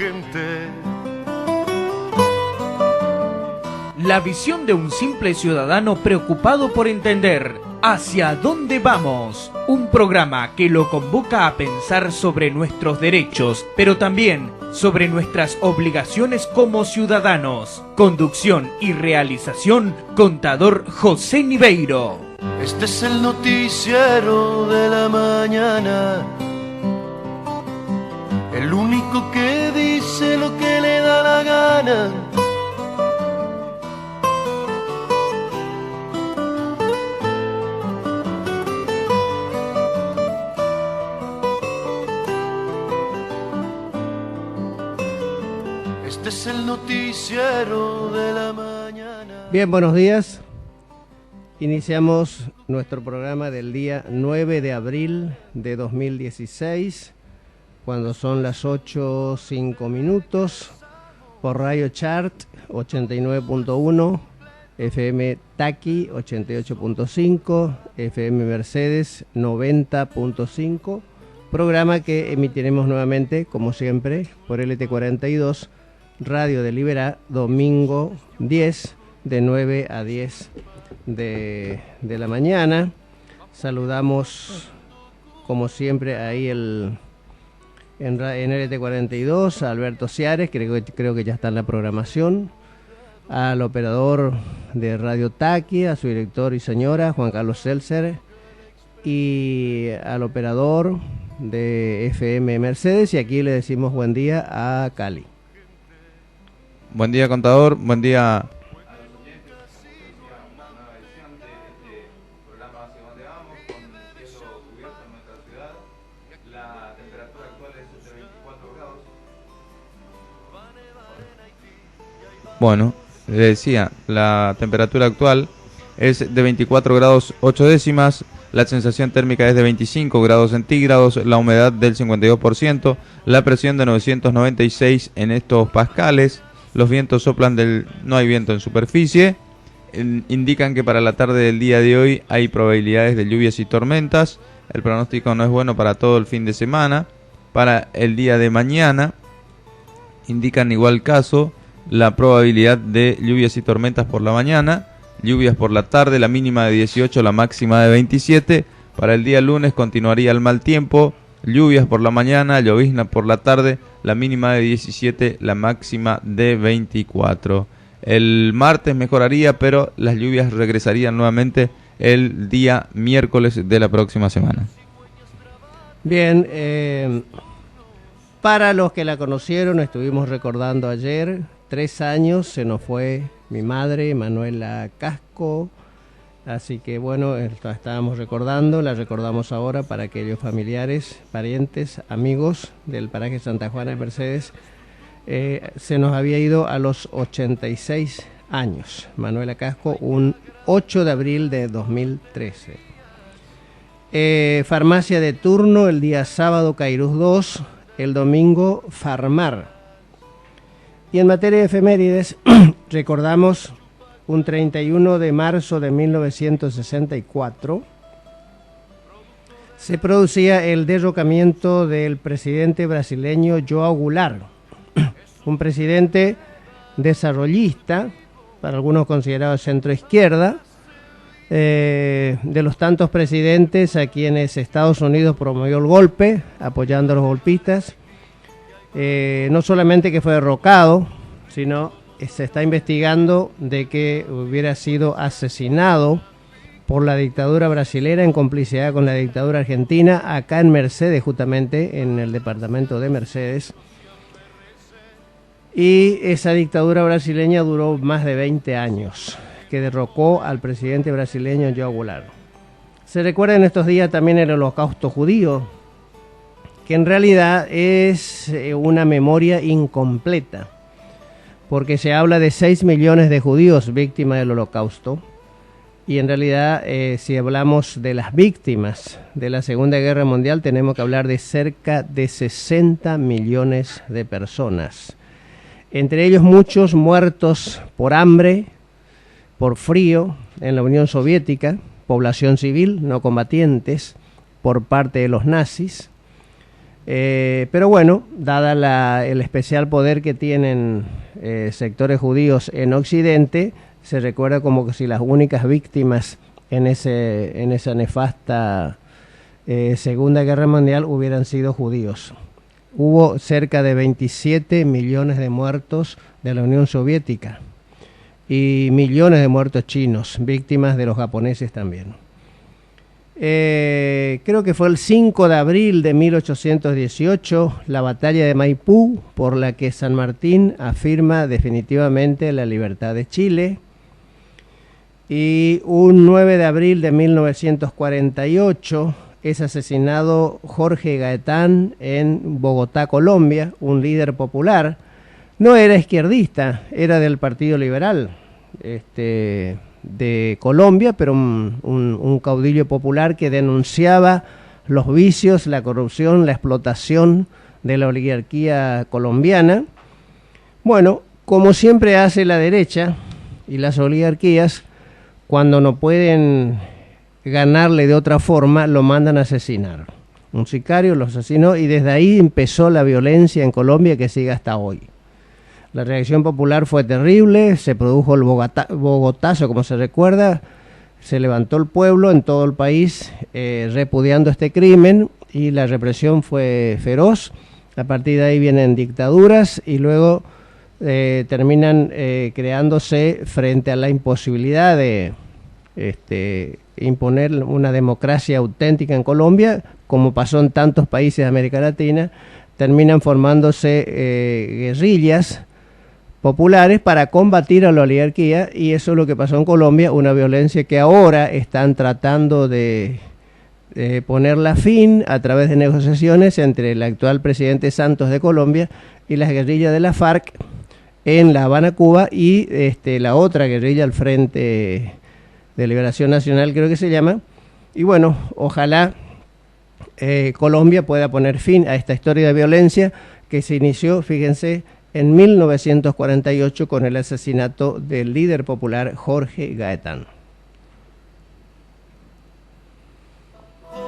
La visión de un simple ciudadano preocupado por entender hacia dónde vamos. Un programa que lo convoca a pensar sobre nuestros derechos, pero también sobre nuestras obligaciones como ciudadanos. Conducción y realización, contador José Niveiro. Este es el noticiero de la mañana, el único que dice lo que le da la gana. Este es el noticiero de la mañana. Bien, buenos días. Iniciamos nuestro programa del día 9 de abril de 2016, cuando son las 8:05 por Radio Chart 89.1, FM Taqui 88.5, FM Mercedes 90.5, programa que emitiremos nuevamente, como siempre, por LT42, Radio de Liberá, domingo 10, de 9 a 10 de la mañana. Saludamos, como siempre, ahí en LT42 a Alberto Ciares, creo que ya está en la programación, al operador de Radio Taqui, a su director y señora, Juan Carlos Seltzer, y al operador de FM Mercedes, y aquí le decimos buen día a Cali. Buen día, contador. Buen día. Bueno, le decía, la temperatura actual es de 24 grados 8 décimas, la sensación térmica es de 25 grados centígrados, la humedad del 52%, la presión de 996 en estos pascales, los vientos soplan no hay viento en superficie, indican que para la tarde del día de hoy hay probabilidades de lluvias y tormentas, el pronóstico no es bueno para todo el fin de semana, para el día de mañana indican igual caso, la probabilidad de lluvias y tormentas por la mañana, lluvias por la tarde, la mínima de 18, la máxima de 27. Para el día lunes continuaría el mal tiempo, lluvias por la mañana, llovizna por la tarde, la mínima de 17, la máxima de 24. El martes mejoraría, pero las lluvias regresarían nuevamente el día miércoles de la próxima semana. Bien, para los que la conocieron, estuvimos recordando ayer, 3 años se nos fue mi madre, Manuela Casco, así que bueno, estábamos recordando, la recordamos ahora para aquellos familiares, parientes, amigos del paraje Santa Juana de Mercedes. Se nos había ido a los 86 años, Manuela Casco, un 8 de abril de 2013. Farmacia de turno el día sábado Cairuz 2, el domingo Farmar. Y en materia de efemérides, recordamos un 31 de marzo de 1964, se producía el derrocamiento del presidente brasileño João Goulart, un presidente desarrollista, para algunos considerado centroizquierda, de los tantos presidentes a quienes Estados Unidos promovió el golpe, apoyando a los golpistas. No solamente que fue derrocado, sino se está investigando de que hubiera sido asesinado por la dictadura brasilera en complicidad con la dictadura argentina, acá en Mercedes, justamente en el departamento de Mercedes. Y esa dictadura brasileña duró más de 20 años, que derrocó al presidente brasileño João Goulart. Se recuerda en estos días también el Holocausto judío, que en realidad es una memoria incompleta, porque se habla de 6 millones de judíos víctimas del Holocausto, y en realidad si hablamos de las víctimas de la Segunda Guerra Mundial, tenemos que hablar de cerca de 60 millones de personas, entre ellos muchos muertos por hambre, por frío en la Unión Soviética, población civil, no combatientes, por parte de los nazis. Pero bueno, dada el especial poder que tienen sectores judíos en Occidente, se recuerda como que si las únicas víctimas en esa nefasta Segunda Guerra Mundial hubieran sido judíos. Hubo cerca de 27 millones de muertos de la Unión Soviética y millones de muertos chinos, víctimas de los japoneses también. Creo que fue el 5 de abril de 1818, la batalla de Maipú, por la que San Martín afirma definitivamente la libertad de Chile. Y un 9 de abril de 1948 es asesinado Jorge Gaetán en Bogotá, Colombia, un líder popular. No era izquierdista, era del Partido Liberal de Colombia, pero un caudillo popular que denunciaba los vicios, la corrupción, la explotación de la oligarquía colombiana. Bueno, como siempre hace la derecha y las oligarquías, cuando no pueden ganarle de otra forma, lo mandan a asesinar. Un sicario lo asesinó y desde ahí empezó la violencia en Colombia que sigue hasta hoy. La reacción popular fue terrible, se produjo el Bogotazo, como se recuerda, se levantó el pueblo en todo el país repudiando este crimen y la represión fue feroz. A partir de ahí vienen dictaduras y luego terminan creándose frente a la imposibilidad de imponer una democracia auténtica en Colombia, como pasó en tantos países de América Latina. Terminan formándose guerrillas populares para combatir a la oligarquía, y eso es lo que pasó en Colombia, una violencia que ahora están tratando de ponerla fin a través de negociaciones entre el actual presidente Santos de Colombia y las guerrillas de la FARC en La Habana, Cuba, y la otra guerrilla, el Frente de Liberación Nacional, creo que se llama. Y bueno, ojalá Colombia pueda poner fin a esta historia de violencia que se inició, fíjense, en 1948 con el asesinato del líder popular Jorge Gaetán.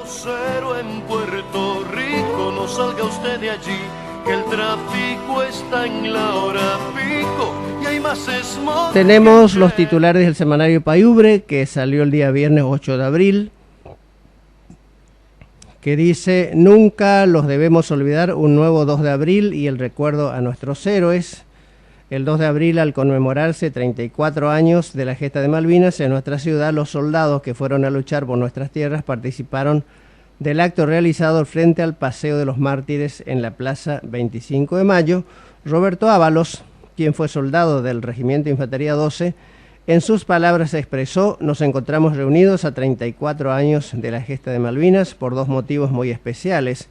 Cero en Puerto Rico, no salga usted de allí, que el tráfico está en la hora pico y hay más smog. Tenemos los titulares del semanario Payubre, que salió el día viernes 8 de abril, que dice: nunca los debemos olvidar, un nuevo 2 de abril y el recuerdo a nuestros héroes. El 2 de abril, al conmemorarse 34 años de la gesta de Malvinas, en nuestra ciudad los soldados que fueron a luchar por nuestras tierras participaron del acto realizado frente al Paseo de los Mártires en la Plaza 25 de Mayo. Roberto Ábalos, quien fue soldado del Regimiento de Infantería 12, en sus palabras expresó: nos encontramos reunidos a 34 años de la gesta de Malvinas por dos motivos muy especiales: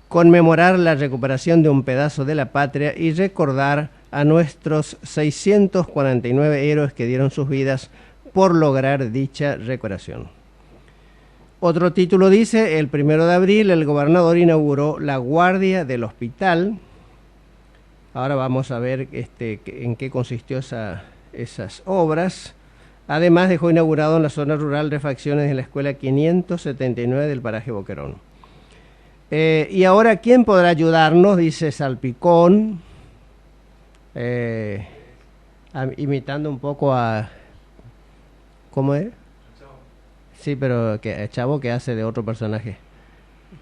conmemorar la recuperación de un pedazo de la patria y recordar a nuestros 649 héroes que dieron sus vidas por lograr dicha recuperación. Otro título dice: el 1 de abril el gobernador inauguró la guardia del hospital. Ahora vamos a ver en qué consistió esas obras. Además dejó inaugurado en la zona rural refacciones de la escuela 579 del paraje Boquerón. Y ahora, ¿quién podrá ayudarnos? Dice Salpicón, imitando un poco a... ¿Cómo es? Sí, pero Chavo, que hace de otro personaje.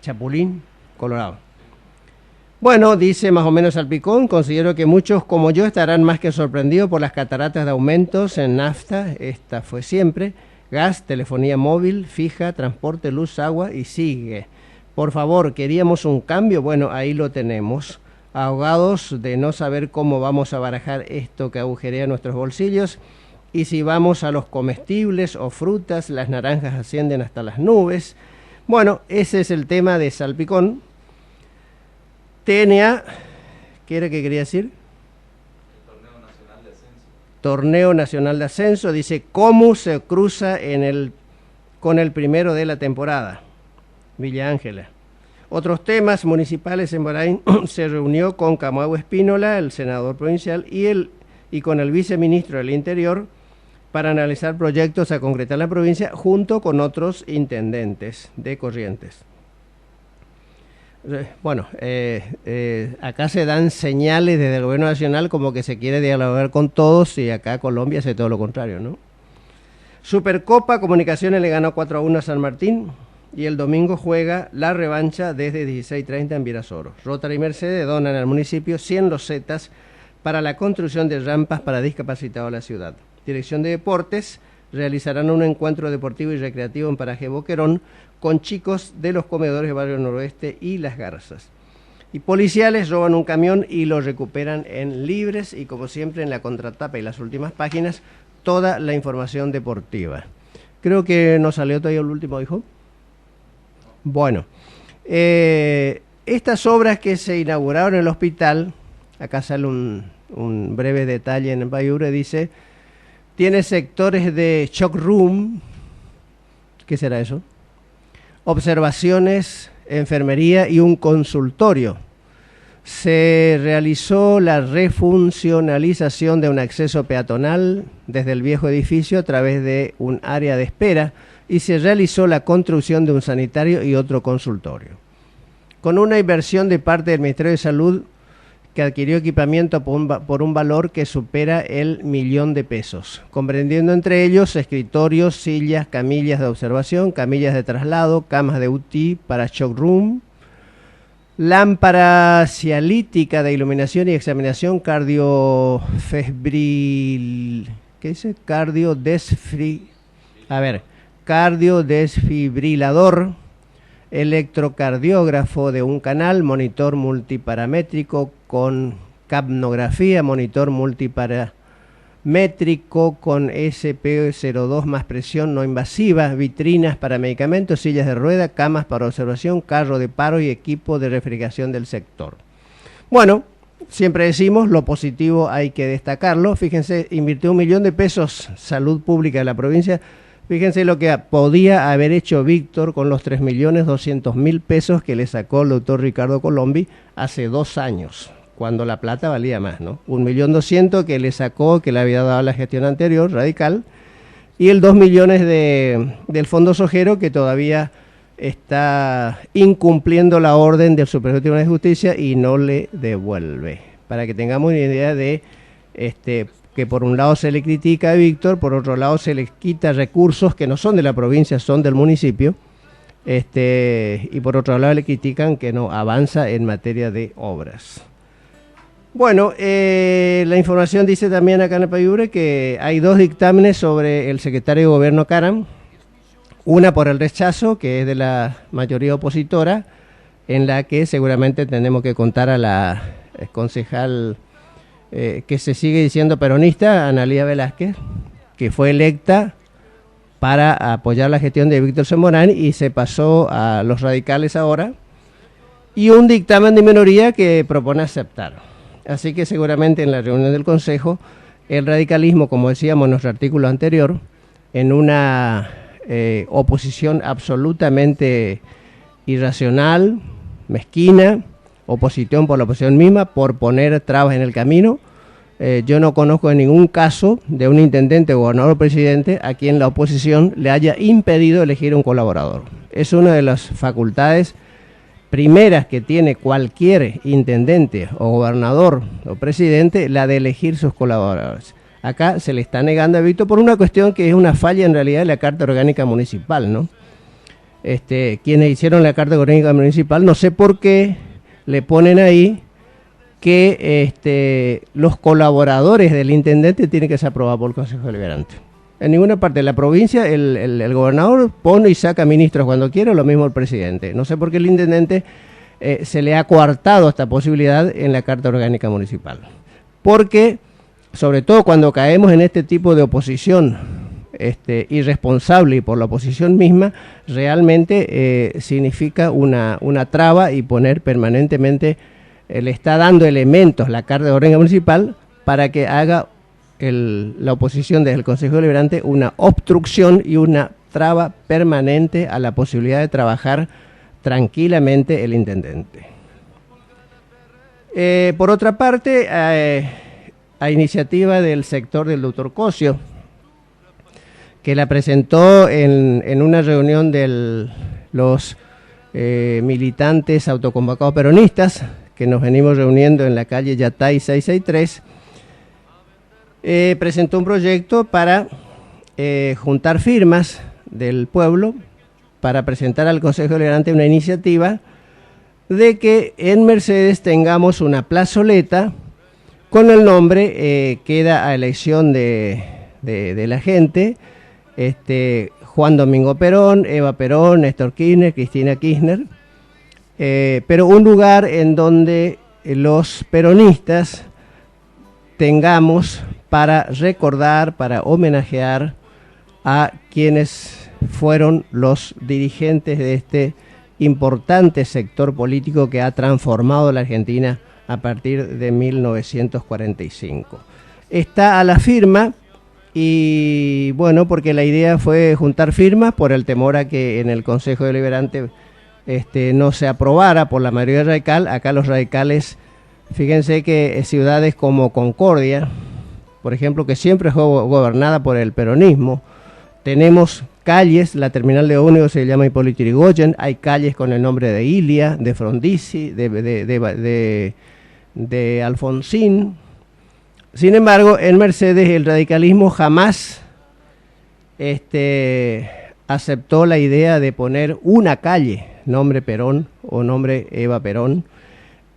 Chapulín Colorado. Bueno, dice más o menos Salpicón: considero que muchos como yo estarán más que sorprendidos por las cataratas de aumentos en nafta, esta fue siempre, gas, telefonía móvil, fija, transporte, luz, agua y sigue. Por favor, ¿queríamos un cambio? Bueno, ahí lo tenemos. Ahogados de no saber cómo vamos a barajar esto que agujerea nuestros bolsillos. Y si vamos a los comestibles o frutas, las naranjas ascienden hasta las nubes. Bueno, ese es el tema de Salpicón. TNA, ¿qué era que quería decir? Torneo Nacional de Ascenso. Torneo Nacional de Ascenso, dice: ¿cómo se cruza con el primero de la temporada? Villa Ángela. Otros temas municipales: en Bahrain se reunió con Camagüe Espínola, el senador provincial, y con el viceministro del Interior para analizar proyectos a concretar en la provincia junto con otros intendentes de Corrientes. Acá se dan señales desde el gobierno nacional como que se quiere dialogar con todos y acá Colombia hace todo lo contrario, ¿no? Supercopa, Comunicaciones le ganó 4-1 a San Martín y el domingo juega la revancha desde 16:30 en Virasoro. Rotary y Mercedes donan al municipio 100 losetas para la construcción de rampas para discapacitados de la ciudad. Dirección de Deportes realizarán un encuentro deportivo y recreativo en Paraje Boquerón con chicos de los comedores de Barrio Noroeste y Las Garzas. Y policiales roban un camión y lo recuperan en Libres, y como siempre en la contratapa y las últimas páginas toda la información deportiva. Creo que nos salió todavía el último, hijo. Bueno, estas obras que se inauguraron en el hospital, acá sale un breve detalle en el Bayure, dice, tiene sectores de shock room, ¿qué será eso? Observaciones, enfermería y un consultorio. Se realizó la refuncionalización de un acceso peatonal desde el viejo edificio a través de un área de espera y se realizó la construcción de un sanitario y otro consultorio. Con una inversión de parte del Ministerio de Salud que adquirió equipamiento por un valor que supera el 1.000.000 de pesos, comprendiendo entre ellos escritorios, sillas, camillas de observación, camillas de traslado, camas de UTI para shock room, lámpara cialítica de iluminación y examinación cardiodesfibrilador, electrocardiógrafo de un canal, monitor multiparamétrico con capnografía, monitor multiparamétrico con SP02 más presión no invasiva, vitrinas para medicamentos, sillas de rueda, camas para observación, carro de paro y equipo de refrigeración del sector. Bueno, siempre decimos, lo positivo hay que destacarlo. Fíjense, invirtió 1.000.000 de pesos salud pública de la provincia. Fíjense lo que podía haber hecho Víctor con los 3.200.000 pesos que le sacó el doctor Ricardo Colombi hace 2 años, cuando la plata valía más, ¿no? 1.200.000 que le sacó, que le había dado la gestión anterior, radical, y el 2 millones del Fondo Sojero, que todavía está incumpliendo la orden del Superior Tribunal de Justicia y no le devuelve. Para que tengamos una idea de que por un lado se le critica a Víctor, por otro lado se le quita recursos que no son de la provincia, son del municipio, y por otro lado le critican que no avanza en materia de obras. Bueno, la información dice también acá en el Payure que hay 2 dictámenes sobre el secretario de Gobierno Caram, una por el rechazo, que es de la mayoría opositora, en la que seguramente tenemos que contar a la concejal que se sigue diciendo peronista, Analía Velázquez, que fue electa para apoyar la gestión de Víctor Zamorán y se pasó a los radicales ahora, y un dictamen de minoría que propone aceptar. Así que seguramente en la reunión del Consejo, el radicalismo, como decíamos en nuestro artículo anterior, en una oposición absolutamente irracional, mezquina, oposición por la oposición misma, por poner trabas en el camino. Yo no conozco en ningún caso de un intendente, gobernador o presidente a quien la oposición le haya impedido elegir un colaborador. Es una de las facultades primeras que tiene cualquier intendente o gobernador o presidente, la de elegir sus colaboradores. Acá se le está negando a Víctor por una cuestión que es una falla en realidad de la Carta Orgánica Municipal, ¿no? Quienes hicieron la Carta Orgánica Municipal, no sé por qué le ponen ahí que los colaboradores del intendente tienen que ser aprobados por el Consejo Deliberante. En ninguna parte de la provincia el gobernador pone y saca ministros cuando quiere, lo mismo el presidente. No sé por qué el intendente se le ha coartado esta posibilidad en la Carta Orgánica Municipal. Porque, sobre todo cuando caemos en este tipo de oposición irresponsable y por la oposición misma, realmente significa una traba y poner permanentemente, le está dando elementos la Carta Orgánica Municipal para que haga la oposición desde el Consejo Deliberante una obstrucción y una traba permanente a la posibilidad de trabajar tranquilamente el intendente. Por otra parte, a iniciativa del sector del doctor Cosio, que la presentó en una reunión de los militantes autoconvocados peronistas, que nos venimos reuniendo en la calle Yatay 663, presentó un proyecto para juntar firmas del pueblo para presentar al Consejo Deliberante una iniciativa de que en Mercedes tengamos una plazoleta con el nombre, queda a elección de la gente, Juan Domingo Perón, Eva Perón, Néstor Kirchner, Cristina Kirchner, pero un lugar en donde los peronistas tengamos para recordar, para homenajear a quienes fueron los dirigentes de este importante sector político que ha transformado la Argentina a partir de 1945. Está a la firma y bueno, porque la idea fue juntar firmas por el temor a que en el Consejo Deliberante no se aprobara por la mayoría radical. Acá los radicales, fíjense que ciudades como Concordia, por ejemplo, que siempre fue gobernada por el peronismo, tenemos calles, la terminal de ómnibus se llama Hipólito Yrigoyen, hay calles con el nombre de Ilia, de Frondizi, de Alfonsín. Sin embargo, en Mercedes el radicalismo jamás aceptó la idea de poner una calle, nombre Perón o nombre Eva Perón.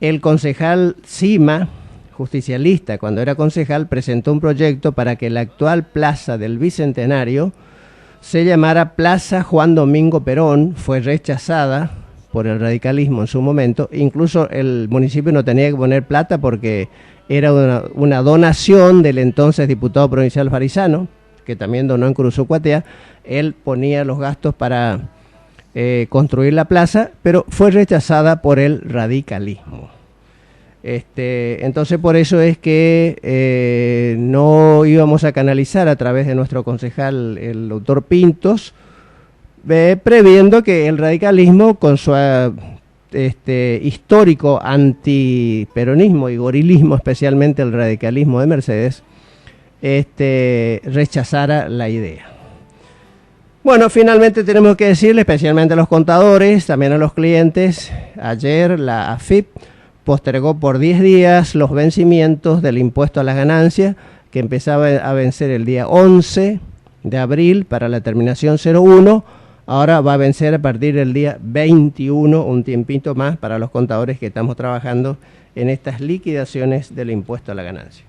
El concejal Sima, justicialista, cuando era concejal, presentó un proyecto para que la actual plaza del Bicentenario se llamara Plaza Juan Domingo Perón. Fue rechazada por el radicalismo en su momento. Incluso el municipio no tenía que poner plata porque era una donación del entonces diputado provincial Farisano, que también donó en Curuzucuatea. Él ponía los gastos para construir la plaza, pero fue rechazada por el radicalismo. Entonces por eso es que no íbamos a canalizar a través de nuestro concejal, el doctor Pintos, previendo que el radicalismo, con su histórico antiperonismo y gorilismo, especialmente el radicalismo de Mercedes, rechazara la idea. Bueno, finalmente tenemos que decirle, especialmente a los contadores, también a los clientes, ayer la AFIP postergó por 10 días los vencimientos del impuesto a las ganancias, que empezaba a vencer el día 11 de abril para la terminación 01, ahora va a vencer a partir del día 21, un tiempito más para los contadores que estamos trabajando en estas liquidaciones del impuesto a la ganancia.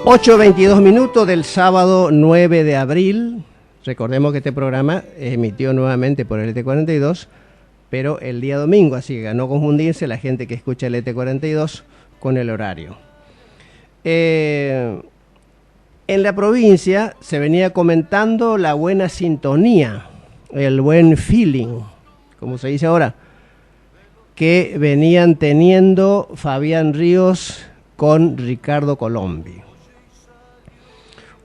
(8:22) del sábado 9 de abril. Recordemos que este programa emitió nuevamente por el ET42, pero el día domingo, así que no confundirse la gente que escucha el ET42 con el horario. En la provincia se venía comentando la buena sintonía, el buen feeling, como se dice ahora, que venían teniendo Fabián Ríos con Ricardo Colombi.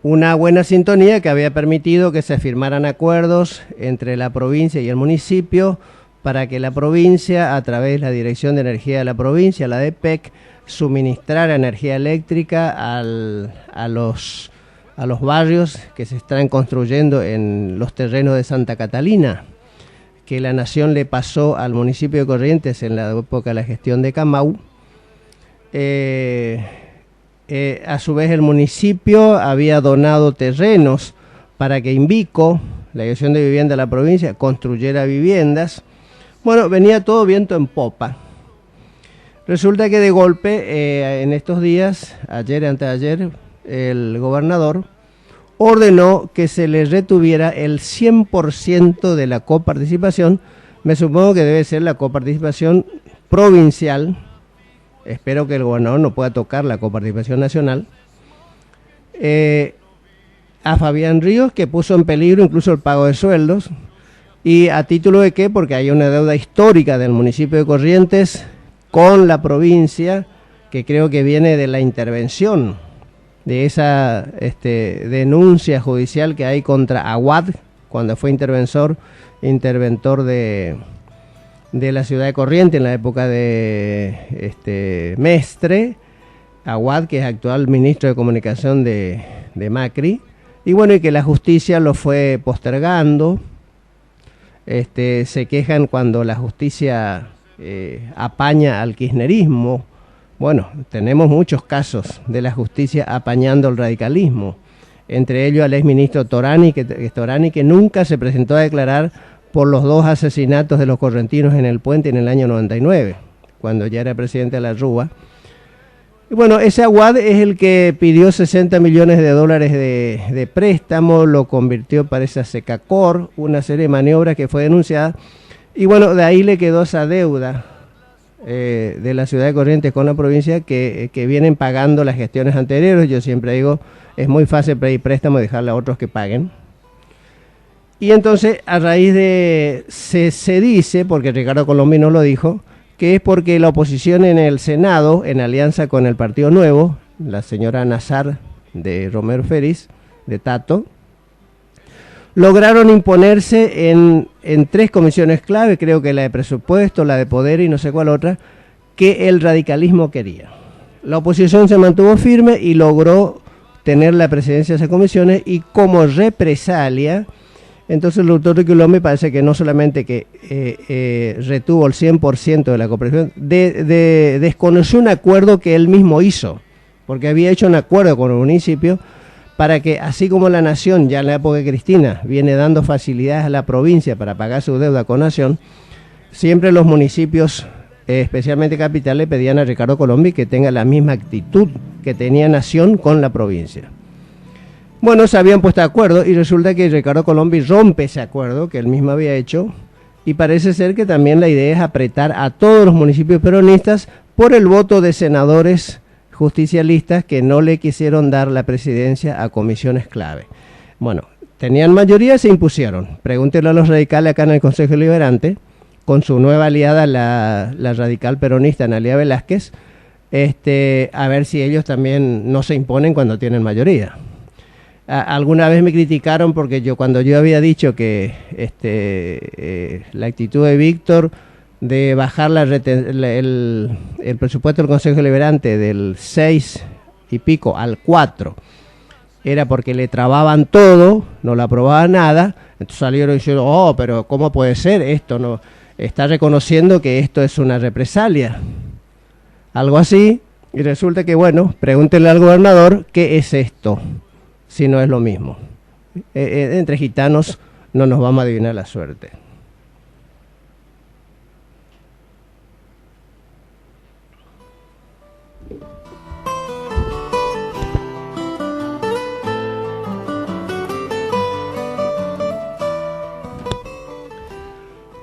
Una buena sintonía que había permitido que se firmaran acuerdos entre la provincia y el municipio para que la provincia, a través de la Dirección de Energía de la provincia, la DEPEC, suministrara energía eléctrica a los barrios que se están construyendo en los terrenos de Santa Catalina, que la Nación le pasó al municipio de Corrientes en la época de la gestión de Camau. A su vez el municipio había donado terrenos para que Invico, la Dirección de Vivienda de la provincia, construyera viviendas. Bueno, venía todo viento en popa. Resulta que de golpe, en estos días, ayer y antes de ayer, el gobernador ordenó que se le retuviera el 100% de la coparticipación. Me supongo que debe ser la coparticipación provincial. Espero que el gobernador no pueda tocar la coparticipación nacional. A Fabián Ríos, que puso en peligro incluso el pago de sueldos. ¿Y a título de qué? Porque hay una deuda histórica del municipio de Corrientes con la provincia, que creo que viene de la intervención, de esa denuncia judicial que hay contra Aguad, cuando fue interventor de de la ciudad de Corrientes en la época de Mestre, Aguad, que es actual ministro de Comunicación de Macri, y bueno, y que la justicia lo fue postergando. Se quejan cuando la justicia apaña al kirchnerismo. Bueno, tenemos muchos casos de la justicia apañando el radicalismo, entre ellos al exministro Torani, que nunca se presentó a declarar por los 2 asesinatos de los correntinos en el puente en el año 99, cuando ya era presidente de la Rúa. Y bueno, ese Aguad es el que pidió $60 millones de préstamo, lo convirtió, parece, a Secacor, una serie de maniobras que fue denunciada, y bueno, de ahí le quedó esa deuda de la ciudad de Corrientes con la provincia que vienen pagando las gestiones anteriores. Yo siempre digo, es muy fácil pedir préstamo y dejarle a otros que paguen. Y entonces, a raíz de, se dice, porque Ricardo Colombi no lo dijo, que es porque la oposición en el Senado, en alianza con el Partido Nuevo, la señora Nazar de Romero Félix, de Tato, lograron imponerse en 3 comisiones clave, creo que la de presupuesto, la de poder y no sé cuál otra, que el radicalismo quería. La oposición se mantuvo firme y logró tener la presidencia de esas comisiones, y como represalia, entonces el doctor Riquelme parece que no solamente que retuvo el 100% de la cooperación, desconoció un acuerdo que él mismo hizo, porque había hecho un acuerdo con el municipio para que, así como la Nación, ya en la época de Cristina, viene dando facilidades a la provincia para pagar su deuda con Nación, siempre los municipios, especialmente capitales, pedían a Ricardo Colombi que tenga la misma actitud que tenía Nación con la provincia. Bueno, se habían puesto de acuerdo y resulta que Ricardo Colombi rompe ese acuerdo que él mismo había hecho, y parece ser que también la idea es apretar a todos los municipios peronistas por el voto de senadores justicialistas que no le quisieron dar la presidencia a comisiones clave. Bueno, tenían mayoría, se impusieron. Pregúntenle a los radicales acá en el Consejo Deliberante, con su nueva aliada, la radical peronista Analia Velázquez, a ver si ellos también no se imponen cuando tienen mayoría. Alguna vez me criticaron porque cuando yo había dicho que la actitud de Víctor de bajar el presupuesto del Consejo Deliberante del 6 y pico al 4 era porque le trababan todo, no le aprobaban nada. Entonces salieron diciendo, pero ¿cómo puede ser esto? No está reconociendo que esto es una represalia, algo así. Y resulta que, bueno, pregúntenle al gobernador qué es esto, si no es lo mismo. Entre gitanos no nos vamos a adivinar la suerte.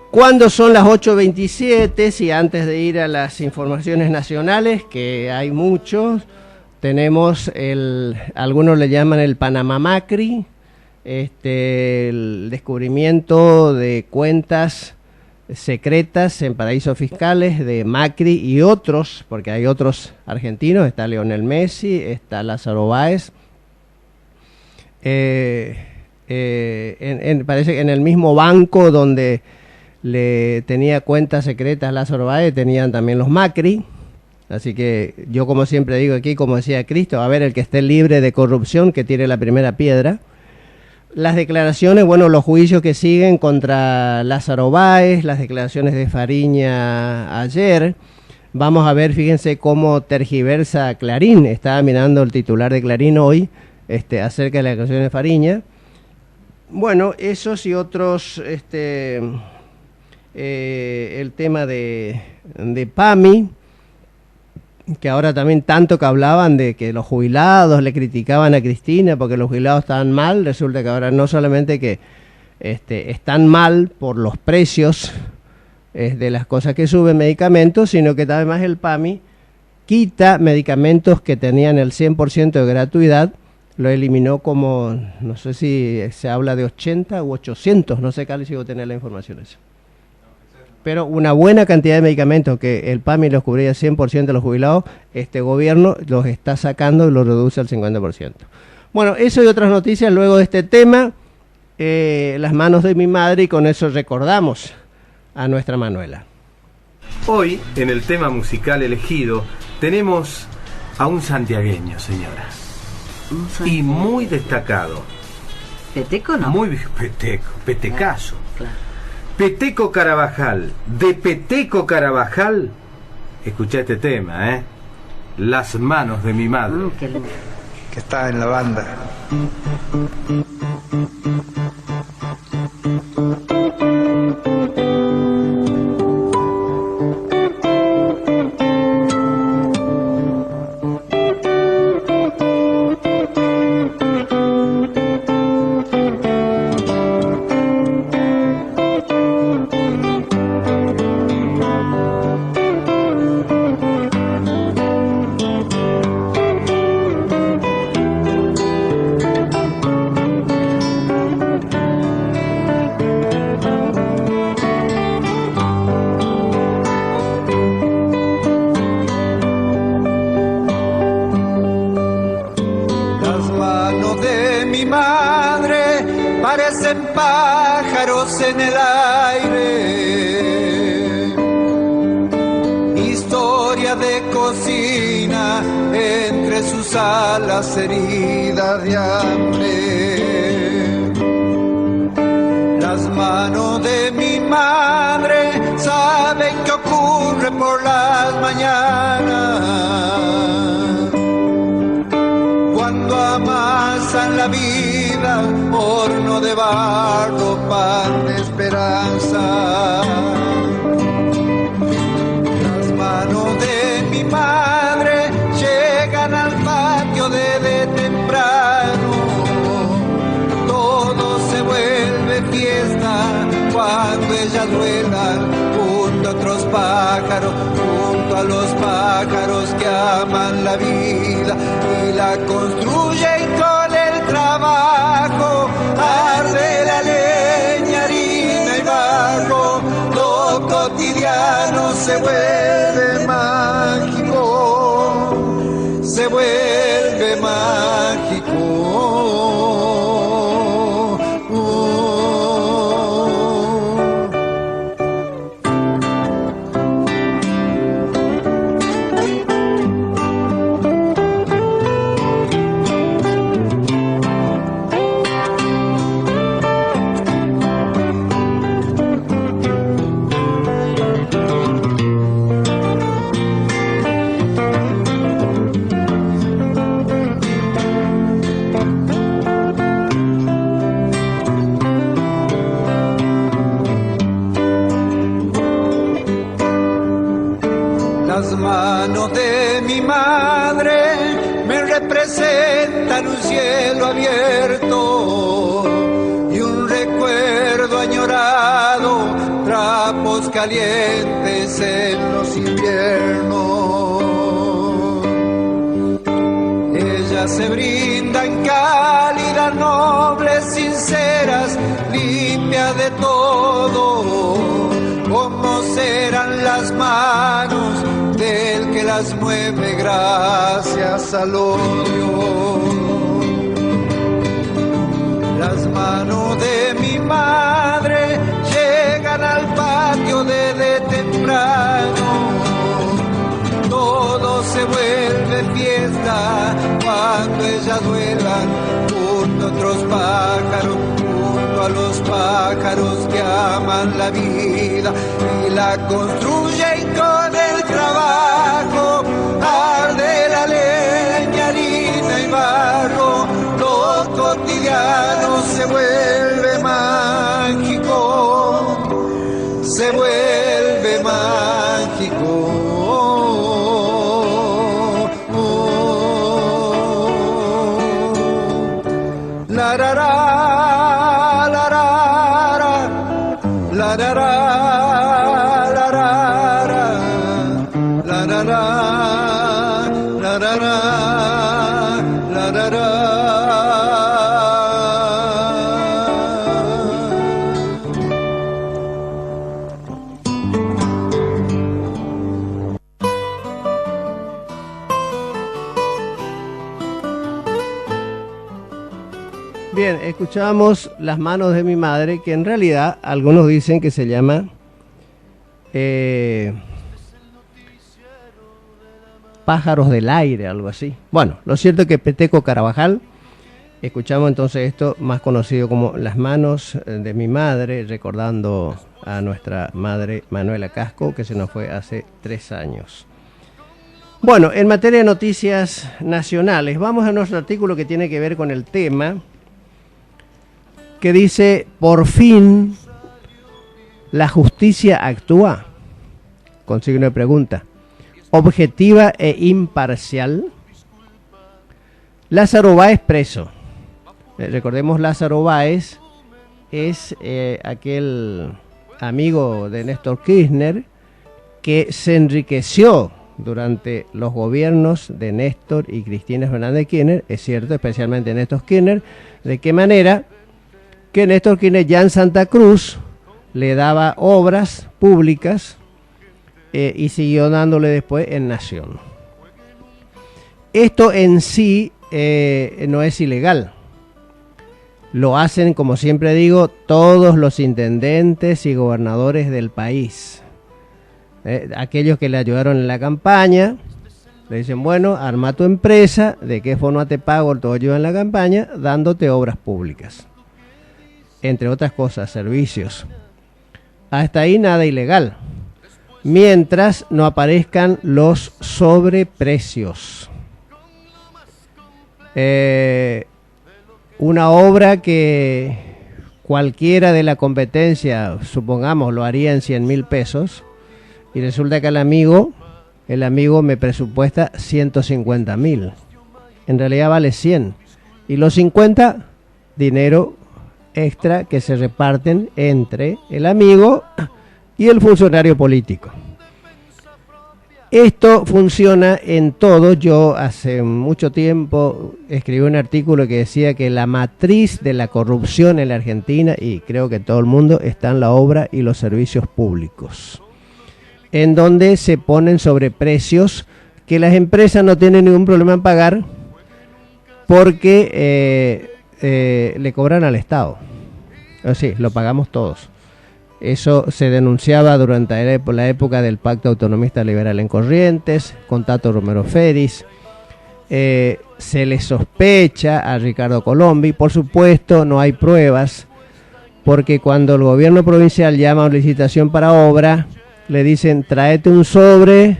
Cuando son las 8:27, y antes de ir a las informaciones nacionales, que hay muchos, tenemos algunos le llaman el Panamá Macri, el descubrimiento de cuentas secretas en paraísos fiscales de Macri y otros, porque hay otros argentinos, está Lionel Messi, está Lázaro Báez, parece que en el mismo banco donde le tenía cuentas secretas Lázaro Báez, tenían también los Macri. Así que yo, como siempre digo aquí, como decía Cristo, a ver, el que esté libre de corrupción, que tire la primera piedra. Las declaraciones, bueno, los juicios que siguen contra Lázaro Báez, las declaraciones de Fariña ayer. Vamos a ver, fíjense cómo tergiversa Clarín. Estaba mirando el titular de Clarín hoy, acerca de las declaraciones de Fariña. Bueno, esos y otros, el tema de PAMI, que ahora también tanto que hablaban de que los jubilados le criticaban a Cristina porque los jubilados estaban mal. Resulta que ahora no solamente que están mal por los precios de las cosas que suben medicamentos, sino que además el PAMI quita medicamentos que tenían el 100% de gratuidad, lo eliminó como, no sé si se habla de 80 u 800, no sé cuál, si voy a tener la información esa. Pero una buena cantidad de medicamentos que el PAMI los cubría 100% de los jubilados, este gobierno los está sacando y los reduce al 50%. Bueno, eso y otras noticias luego de este tema, las manos de mi madre, y con eso recordamos a nuestra Manuela. Hoy, en el tema musical elegido, tenemos a un santiagueño, señora. Y muy destacado. ¿Peteco no? Muy peteco, petecazo. Claro. Peteco Carabajal. De Peteco Carabajal, escucha este tema, ¿eh? Las manos de mi madre. Qué lindo. Que está en la banda. En el aire, historia de cocina entre sus alas heridas de hambre. Las manos de mi madre saben qué ocurre por las mañanas cuando amasan la vida, horno de barro, pan de esperanza. Las manos de mi madre llegan al patio desde temprano. Todo se vuelve fiesta cuando ellas vuelan junto a otros pájaros, junto a los pájaros que aman la vida y la construyen con el trabajo. Arde la leña, harina y barro, lo cotidiano se vuelve mágico, se vuelve mágico. Representan un cielo abierto y un recuerdo añorado, trapos calientes en los inviernos. Ellas se brindan cálidas, nobles, sinceras, limpias de todo, como serán las manos del que las mueve gracias al odio. Las manos de mi madre llegan al patio desde temprano. Todo se vuelve fiesta cuando ellas vuelan junto a otros pájaros, junto a los pájaros que aman la vida y la construyen con el trabajo. Arde la leña, harina y barro, lo cotidiano se vuelve mágico, se vuelve mágico. La ra ra, la ra ra, la ra ra, la ra ra, la ra ra, la ra ra, la ra ra. Bien, escuchábamos Las manos de mi madre, que en realidad algunos dicen que se llama pájaros del aire, algo así. Bueno, lo cierto es que Peteco Carabajal, escuchamos entonces esto, más conocido como Las manos de mi madre, recordando a nuestra madre Manuela Casco, que se nos fue hace 3 años. Bueno, en materia de noticias nacionales, vamos a nuestro artículo que tiene que ver con el tema, que dice, por fin la justicia actúa, con signo de pregunta, objetiva e imparcial. Lázaro Báez preso. Recordemos, Lázaro Báez es aquel amigo de Néstor Kirchner que se enriqueció durante los gobiernos de Néstor y Cristina Fernández Kirchner, es cierto, especialmente Néstor Kirchner. ¿De qué manera? Que Néstor Kirchner ya en Santa Cruz le daba obras públicas y siguió dándole después en Nación. Esto en sí no es ilegal. Lo hacen, como siempre digo, todos los intendentes y gobernadores del país. Aquellos que le ayudaron en la campaña, le dicen, bueno, arma tu empresa, ¿de qué forma te pago tu ayuda en la campaña? Dándote obras públicas. Entre otras cosas, servicios. Hasta ahí nada ilegal. Mientras no aparezcan los sobreprecios. Una obra que cualquiera de la competencia, supongamos, lo haría en 100.000 pesos, y resulta que el amigo me presupuesta 150.000. En realidad vale 100. Y los 50, dinero extra que se reparten entre el amigo y el funcionario político. Esto funciona en todo. Yo hace mucho tiempo escribí un artículo que decía que la matriz de la corrupción en la Argentina, y creo que todo el mundo, está en la obra y los servicios públicos, en donde se ponen sobreprecios que las empresas no tienen ningún problema en pagar porque le cobran al Estado. Sí, lo pagamos todos. Eso se denunciaba durante la época del Pacto Autonomista Liberal en Corrientes, con Tato Romero Feris. Se le sospecha a Ricardo Colombi. Por supuesto, no hay pruebas, porque cuando el gobierno provincial llama a licitación para obra, le dicen, tráete un sobre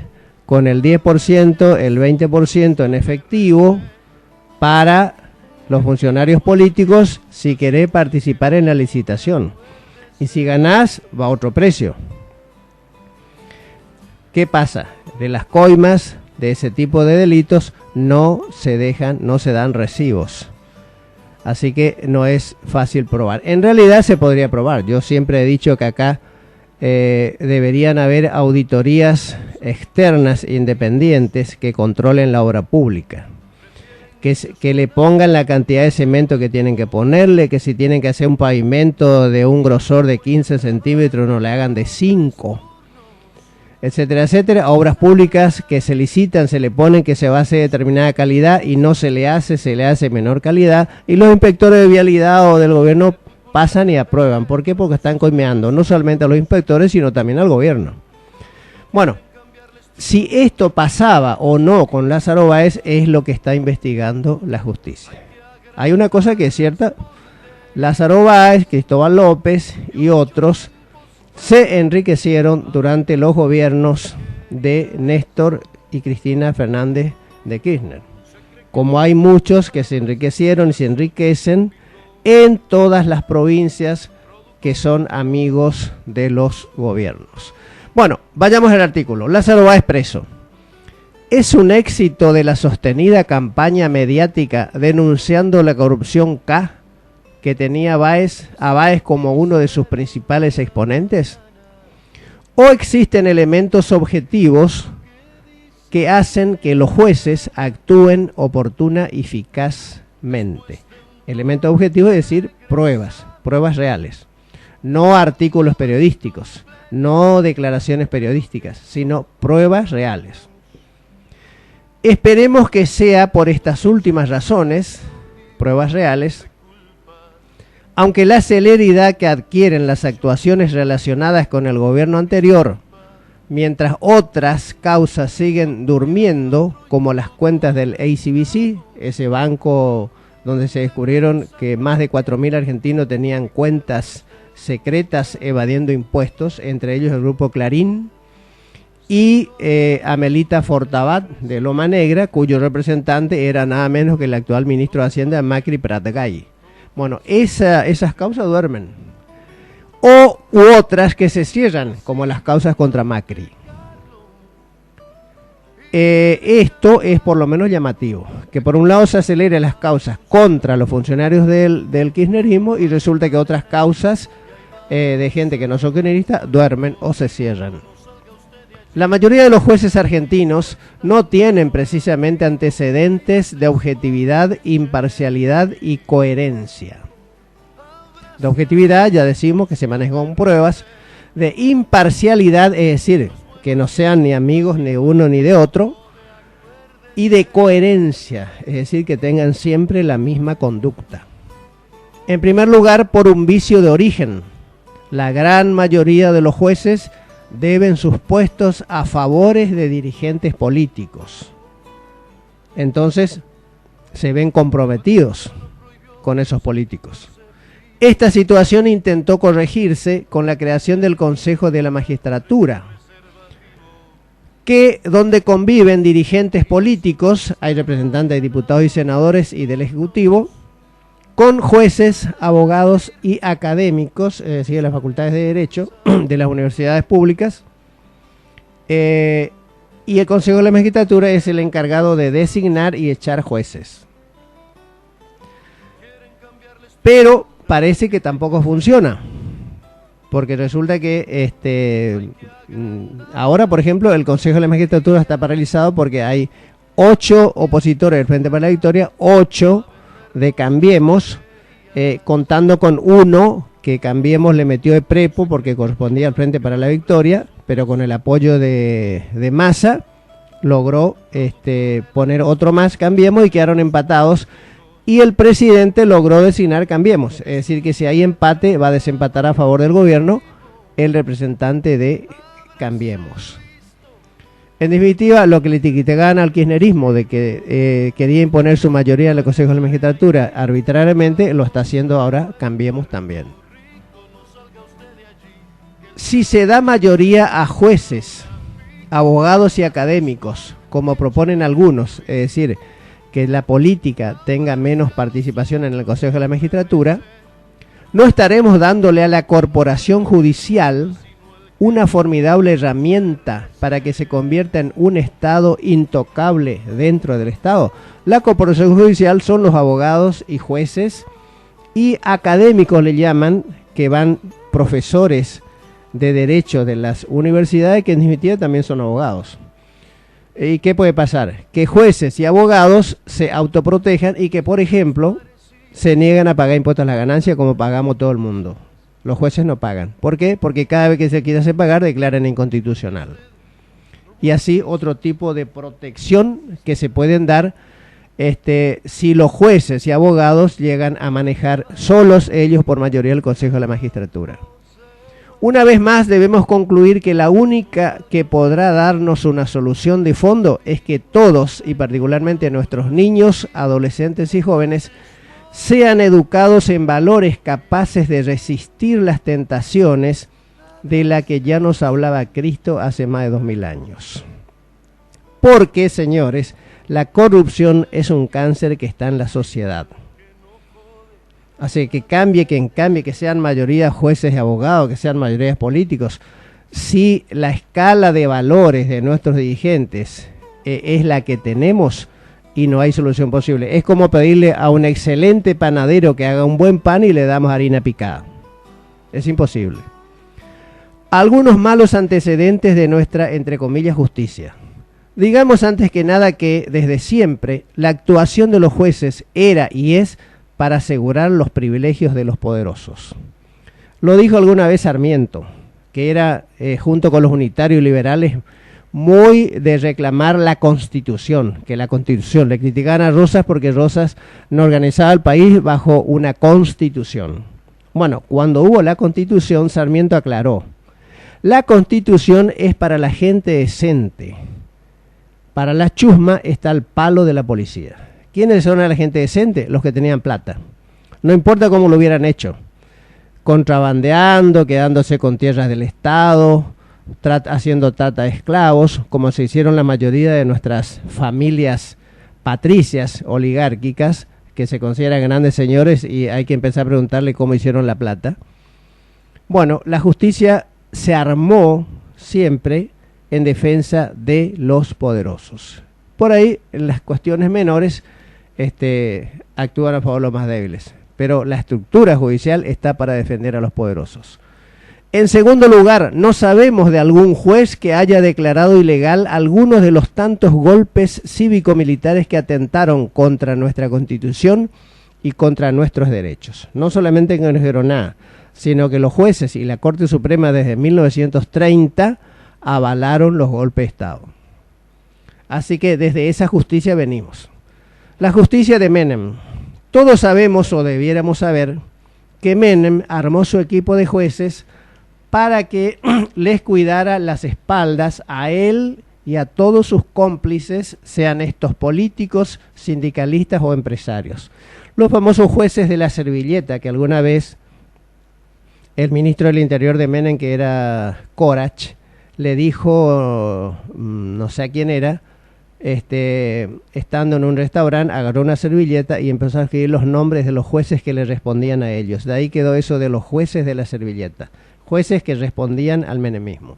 con el 10%, el 20% en efectivo para los funcionarios políticos si querés participar en la licitación. Y si ganás, va a otro precio. ¿Qué pasa? De las coimas de ese tipo de delitos no se dan recibos. Así que no es fácil probar. En realidad se podría probar. Yo siempre he dicho que acá deberían haber auditorías externas independientes que controlen la obra pública. Que le pongan la cantidad de cemento que tienen que ponerle, que si tienen que hacer un pavimento de un grosor de 15 centímetros no le hagan de 5, etcétera, etcétera. Obras públicas que se licitan, se le ponen que se va a hacer determinada calidad y no se le hace menor calidad, y los inspectores de vialidad o del gobierno pasan y aprueban. ¿Por qué? Porque están coimeando no solamente a los inspectores, sino también al gobierno. Bueno, si esto pasaba o no con Lázaro Báez es lo que está investigando la justicia. Hay una cosa que es cierta: Lázaro Báez, Cristóbal López y otros se enriquecieron durante los gobiernos de Néstor y Cristina Fernández de Kirchner. Como hay muchos que se enriquecieron y se enriquecen en todas las provincias que son amigos de los gobiernos. Bueno, vayamos al artículo. Lázaro Báez preso. ¿Es un éxito de la sostenida campaña mediática denunciando la corrupción K que tenía a Báez como uno de sus principales exponentes? ¿O existen elementos objetivos que hacen que los jueces actúen oportuna y eficazmente? Elementos objetivos es decir, pruebas reales, no artículos periodísticos, no declaraciones periodísticas, sino pruebas reales. Esperemos que sea por estas últimas razones, pruebas reales, aunque la celeridad que adquieren las actuaciones relacionadas con el gobierno anterior mientras otras causas siguen durmiendo, como las cuentas del ACBC, ese banco donde se descubrieron que más de 4.000 argentinos tenían cuentas secretas evadiendo impuestos, entre ellos el grupo Clarín, y Amelita Fortabat de Loma Negra, cuyo representante era nada menos que el actual ministro de Hacienda, Macri Pratgay. Bueno, esas causas duermen. U otras que se cierran, como las causas contra Macri. Esto es por lo menos llamativo, que por un lado se aceleren las causas contra los funcionarios del kirchnerismo y resulta que otras causas de gente que no son kirchneristas duermen o se cierran. La mayoría de los jueces argentinos no tienen precisamente antecedentes de objetividad, imparcialidad y coherencia. De objetividad ya decimos que se maneja con pruebas. De imparcialidad, es decir, que no sean ni amigos ni uno ni de otro. Y de coherencia, es decir, que tengan siempre la misma conducta. En primer lugar, por un vicio de origen. La gran mayoría de los jueces deben sus puestos a favores de dirigentes políticos. Entonces, se ven comprometidos con esos políticos. Esta situación intentó corregirse con la creación del Consejo de la Magistratura, donde conviven dirigentes políticos, hay representantes de diputados y senadores y del Ejecutivo, con jueces, abogados y académicos, es decir, de las facultades de Derecho de las universidades públicas, y el Consejo de la Magistratura es el encargado de designar y echar jueces. Pero parece que tampoco funciona, porque resulta que ahora, por ejemplo, el Consejo de la Magistratura está paralizado porque hay 8 opositores del Frente para la Victoria, 8 de Cambiemos, contando con uno que Cambiemos le metió de prepo porque correspondía al Frente para la Victoria, pero con el apoyo de Massa logró poner otro más Cambiemos y quedaron empatados. Y el presidente logró designar Cambiemos, es decir, que si hay empate va a desempatar a favor del gobierno el representante de Cambiemos. En definitiva, lo que le criticaban al kirchnerismo de que quería imponer su mayoría en el Consejo de la Magistratura arbitrariamente, lo está haciendo ahora Cambiemos también. Si se da mayoría a jueces, abogados y académicos, como proponen algunos, es decir, que la política tenga menos participación en el Consejo de la Magistratura, no estaremos dándole a la corporación judicial una formidable herramienta para que se convierta en un Estado intocable dentro del Estado. La corporación judicial son los abogados y jueces y académicos, le llaman, que van profesores de derecho de las universidades, que en definitiva también son abogados. ¿Y qué puede pasar? Que jueces y abogados se autoprotejan y que, por ejemplo, se niegan a pagar impuestos a la ganancia como pagamos todo el mundo. Los jueces no pagan. ¿Por qué? Porque cada vez que se quiere hacer pagar, declaran inconstitucional. Y así otro tipo de protección que se pueden dar si los jueces y abogados llegan a manejar solos ellos por mayoría el Consejo de la Magistratura. Una vez más debemos concluir que la única que podrá darnos una solución de fondo es que todos, y particularmente nuestros niños, adolescentes y jóvenes, sean educados en valores capaces de resistir las tentaciones de la que ya nos hablaba Cristo hace más de 2000 años. Porque, señores, la corrupción es un cáncer que está en la sociedad. Así que cambie quien cambie, que sean mayoría jueces y abogados, que sean mayorías políticos. Si la escala de valores de nuestros dirigentes es la que tenemos y no hay solución posible, es como pedirle a un excelente panadero que haga un buen pan y le damos harina picada. Es imposible. Algunos malos antecedentes de nuestra, entre comillas, justicia. Digamos antes que nada que desde siempre la actuación de los jueces era y es para asegurar los privilegios de los poderosos. Lo dijo alguna vez Sarmiento, que era, junto con los unitarios y liberales, muy de reclamar la Constitución, que la Constitución. Le criticaban a Rosas porque Rosas no organizaba el país bajo una Constitución. Bueno, cuando hubo la Constitución, Sarmiento aclaró: La Constitución es para la gente decente. Para la chusma está el palo de la policía. ¿Quiénes son la gente decente? Los que tenían plata. No importa cómo lo hubieran hecho. Contrabandeando, quedándose con tierras del Estado, haciendo trata de esclavos, como se hicieron la mayoría de nuestras familias patricias oligárquicas, que se consideran grandes señores, y hay que empezar a preguntarle cómo hicieron la plata. Bueno, la justicia se armó siempre en defensa de los poderosos. Por ahí, en las cuestiones menores, actúan a favor de los más débiles. Pero la estructura judicial está para defender a los poderosos. En segundo lugar, no sabemos de algún juez que haya declarado ilegal algunos de los tantos golpes cívico-militares que atentaron contra nuestra Constitución y contra nuestros derechos. No solamente que no dijeron nada, sino que los jueces y la Corte Suprema desde 1930 avalaron los golpes de Estado. Así que desde esa justicia venimos. La justicia de Menem. Todos sabemos, o debiéramos saber, que Menem armó su equipo de jueces para que les cuidara las espaldas a él y a todos sus cómplices, sean estos políticos, sindicalistas o empresarios. Los famosos jueces de la servilleta, que alguna vez el ministro del Interior de Menem, que era Corach, le dijo, no sé a quién era, estando en un restaurante, agarró una servilleta y empezó a escribir los nombres de los jueces que le respondían a ellos. De ahí quedó eso de los jueces de la servilleta, jueces que respondían al menemismo.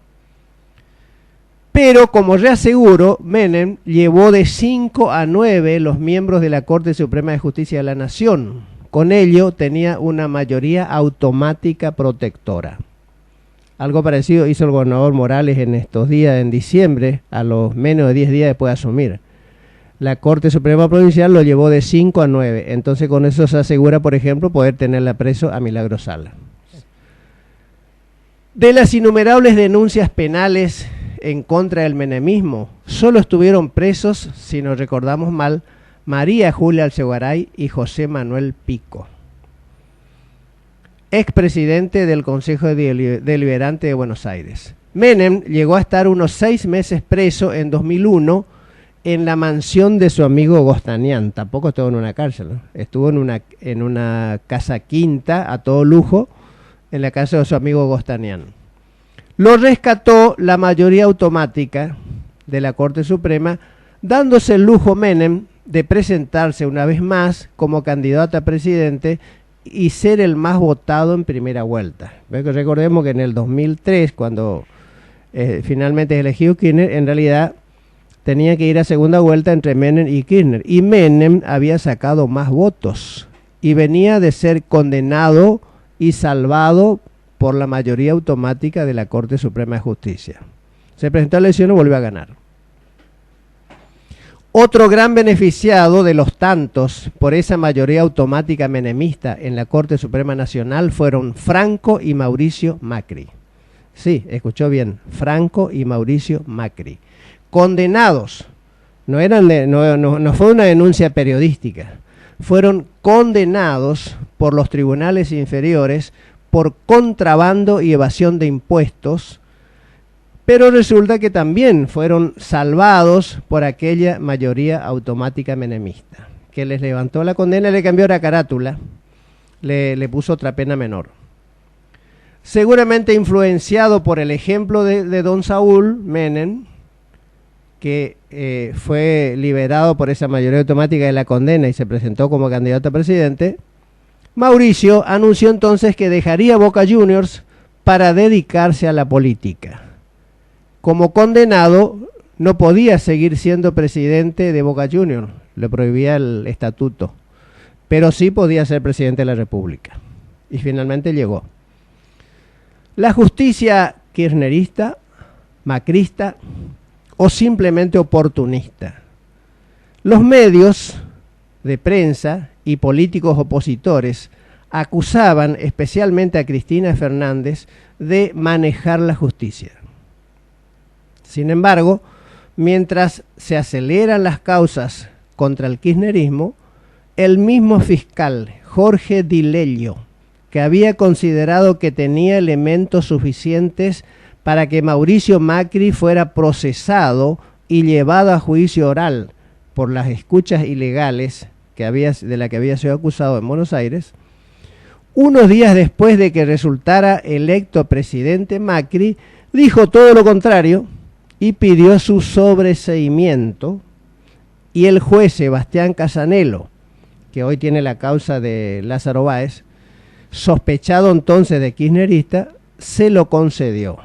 Pero, como reaseguro, Menem llevó de 5 a 9 los miembros de la Corte Suprema de Justicia de la Nación. Con ello tenía una mayoría automática protectora. Algo parecido hizo el gobernador Morales en estos días, en diciembre, a los menos de 10 días después de asumir. La Corte Suprema Provincial lo llevó de 5 a 9. Entonces con eso se asegura, por ejemplo, poder tenerla preso a Milagro Sala. De las innumerables denuncias penales en contra del menemismo, solo estuvieron presos, si nos recordamos mal, María Julia Alcegaray y José Manuel Pico, expresidente del Consejo Deliberante de Buenos Aires. Menem llegó a estar unos 6 meses preso en 2001 en la mansión de su amigo Gostanián. Tampoco estuvo en una cárcel, ¿no? Estuvo en una casa quinta a todo lujo, en la casa de su amigo Gostanián. Lo rescató la mayoría automática de la Corte Suprema, dándose el lujo Menem de presentarse una vez más como candidato a presidente y ser el más votado en primera vuelta. Recordemos que en el 2003, cuando finalmente es elegido Kirchner, en realidad tenía que ir a segunda vuelta entre Menem y Kirchner. Y Menem había sacado más votos y venía de ser condenado y salvado por la mayoría automática de la Corte Suprema de Justicia. Se presentó a la elección y volvió a ganar. Otro gran beneficiado de los tantos por esa mayoría automática menemista en la Corte Suprema Nacional fueron Franco y Mauricio Macri. Sí, escuchó bien, Franco y Mauricio Macri. Condenados, no fue una denuncia periodística, fueron condenados por los tribunales inferiores por contrabando y evasión de impuestos, pero resulta que también fueron salvados por aquella mayoría automática menemista, que les levantó la condena y le cambió la carátula, le puso otra pena menor. Seguramente influenciado por el ejemplo de don Saúl Menem, que fue liberado por esa mayoría automática de la condena y se presentó como candidato a presidente, Mauricio anunció entonces que dejaría Boca Juniors para dedicarse a la política. Como condenado, no podía seguir siendo presidente de Boca Juniors, le prohibía el estatuto, pero sí podía ser presidente de la República. Y finalmente llegó. La justicia kirchnerista, macrista o simplemente oportunista. Los medios de prensa y políticos opositores acusaban especialmente a Cristina Fernández de manejar la justicia. Sin embargo, mientras se aceleran las causas contra el kirchnerismo, el mismo fiscal Jorge Di Lelio, que había considerado que tenía elementos suficientes para que Mauricio Macri fuera procesado y llevado a juicio oral por las escuchas ilegales de la que había sido acusado en Buenos Aires, unos días después de que resultara electo presidente Macri, dijo todo lo contrario y pidió su sobreseimiento, y el juez Sebastián Casanello, que hoy tiene la causa de Lázaro Báez, sospechado entonces de kirchnerista, se lo concedió.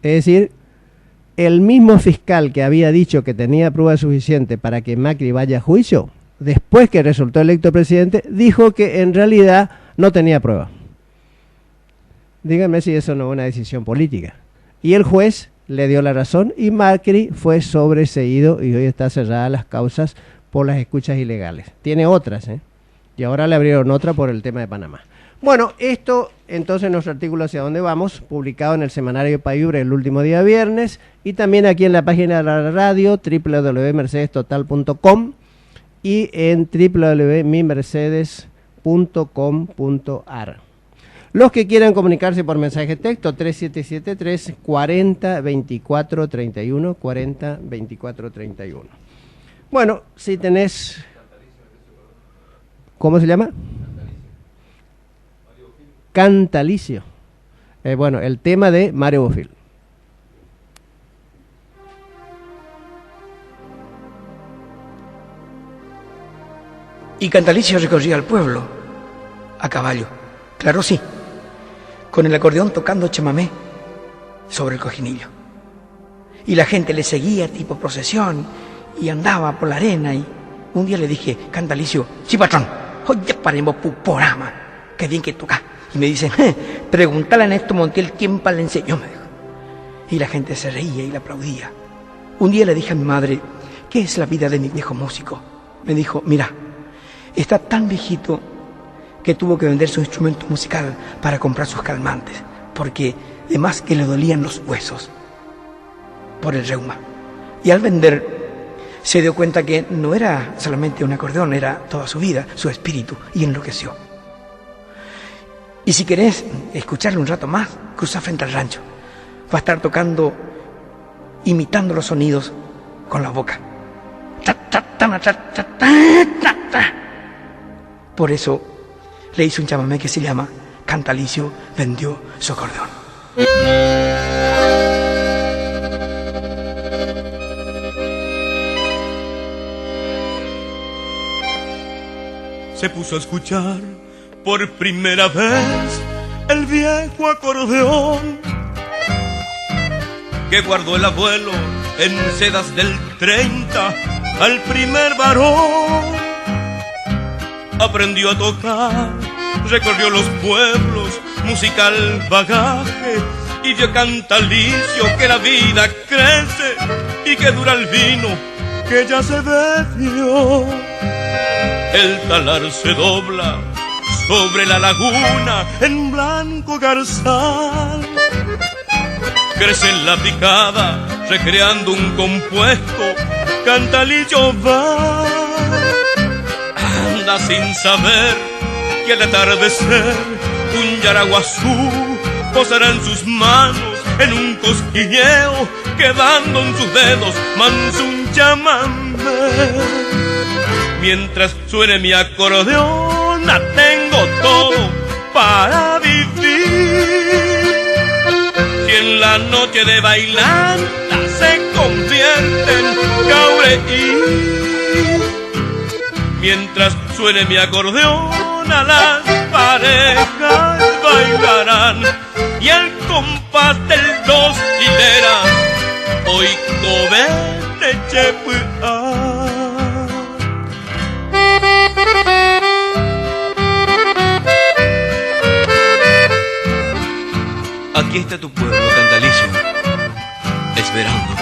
Es decir, el mismo fiscal que había dicho que tenía prueba suficiente para que Macri vaya a juicio, después que resultó electo presidente, dijo que en realidad no tenía prueba. Díganme si eso no es una decisión política. Y el juez le dio la razón y Macri fue sobreseído y hoy está cerrada las causas por las escuchas ilegales. Tiene otras, y ahora le abrieron otra por el tema de Panamá. Bueno, esto entonces nuestro artículo Hacia dónde vamos, publicado en el semanario Payubre el último día viernes y también aquí en la página de la radio www.mercedestotal.com y en www.mimercedes.com.ar. Los que quieran comunicarse por mensaje de texto, 3773 40 24 31, 40 24 31. Bueno, si tenés... ¿Cómo se llama? Cantalicio. Bueno, el tema de Mario Bofill. Y Cantalicio recorría el pueblo a caballo, claro sí, con el acordeón tocando chamamé sobre el cojinillo. Y la gente le seguía tipo procesión y andaba por la arena. Y un día le dije: Cantalicio, sí patrón, oye paremos puporama, qué bien que toca. Y me dicen: pregúntale a Néstor Montiel quién le enseñó, me dijo. Y la gente se reía y le aplaudía. Un día le dije a mi madre: ¿qué es la vida de mi viejo músico? Me dijo: mira, está tan viejito que tuvo que vender su instrumento musical para comprar sus calmantes, porque además que le dolían los huesos por el reuma. Y al vender se dio cuenta que no era solamente un acordeón, era toda su vida, su espíritu, y enloqueció. Y si querés escucharle un rato más, cruza frente al rancho. Va a estar tocando, imitando los sonidos con la boca. Por eso le hice un chamamé que se llama Cantalicio vendió su acordeón. Se puso a escuchar por primera vez el viejo acordeón que guardó el abuelo en sedas del 30 al primer varón. Aprendió a tocar, recorrió los pueblos, musical bagaje, y vio Cantalicio que la vida crece y que dura el vino que ya se bebió. El talar se dobla sobre la laguna en blanco garzal. Crece en la picada recreando un compuesto, Cantalicio va. Anda sin saber que al atardecer un yaraguazú posará en sus manos en un cosquilleo, quedando en sus dedos manso un chamamé. Mientras suene mi acordeón, tengo todo para vivir. Si en la noche de bailanta se convierte en caureí. Mientras suene mi acordeón, a las parejas bailarán, y el compás del dos hileras hoy cobete chepuá. Aquí está tu pueblo, Cantalicio, esperando.